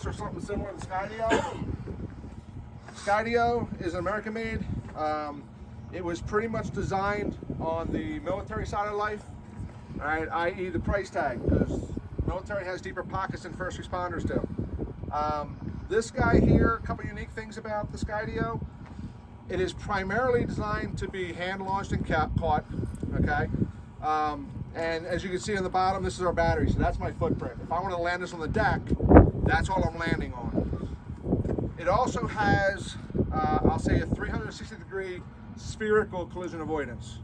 this or something similar to SkyDio. SkyDio is American made. It was pretty much designed on the military side of life, all right, i.e. the price tag, because military has deeper pockets than first responders do. This guy here, a couple unique things about the SkyDio. It is primarily designed to be hand launched and caught, okay? And as you can see on the bottom, this is our battery, so that's my footprint. If I want to land this on the deck, that's all I'm landing on. It also has, I'll say, a 360-degree spherical collision avoidance.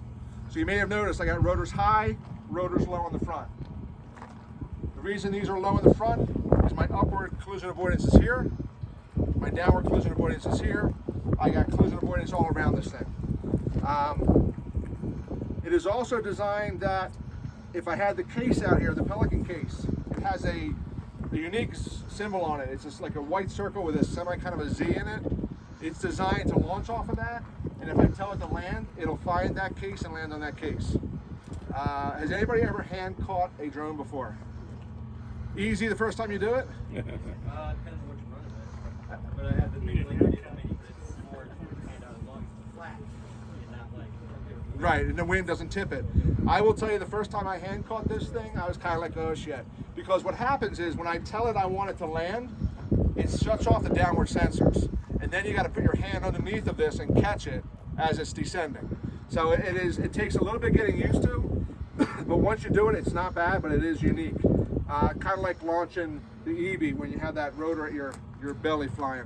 So you may have noticed I got rotors high, rotors low on the front. The reason these are low in the front is my upward collision avoidance is here, my downward collision avoidance is here. I got collision avoidance all around this thing. It is also designed that if I had the case out here, the Pelican case, it has a unique symbol on it. It's just like a white circle with a semi kind of a Z in it. It's designed to launch off of that, and if I tell it to land, it'll find that case and land on that case. Has anybody ever hand caught a drone before? Easy the first time you do it? Depends on what you run it with. But I have the big link, it's more hand out as long as it's flat. And not like, right, and the wind doesn't tip it. I will tell you, the first time I hand caught this thing, I was kind of like, oh shit. Because what happens is when I tell it I want it to land, it shuts off the downward sensors. And then you got to put your hand underneath of this and catch it as it's descending. So it takes a little bit getting used to, but once you do it, it's not bad, but it is unique. Kind of like launching the EB when you have that rotor at your belly flying.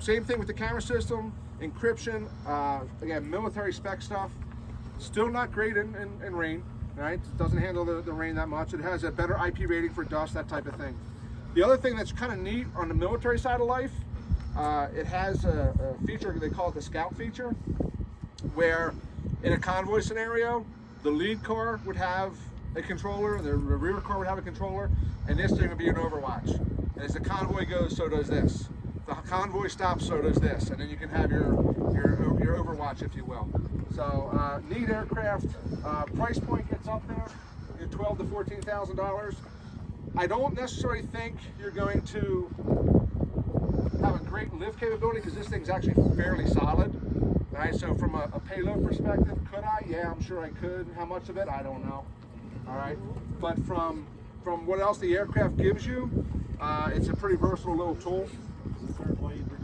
Same thing with the camera system, encryption, again, military spec stuff. Still not great in rain, right? It doesn't handle the rain that much. It has a better IP rating for dust, that type of thing. The other thing that's kind of neat on the military side of life, it has a feature, they call it the scout feature, where in a convoy scenario, the lead car would have a controller, the rear car would have a controller, and this thing would be an overwatch. And as the convoy goes, so does this. The convoy stops, so does this, and then you can have your overwatch, if you will. So neat aircraft. Price point gets up there, $12,000 to $14,000. I don't necessarily think you're going to have a great lift capability because this thing's actually fairly solid. Right? So from a payload perspective, could I? Yeah, I'm sure I could. How much of it? I don't know. All right, but from what else the aircraft gives you, it's a pretty versatile little tool.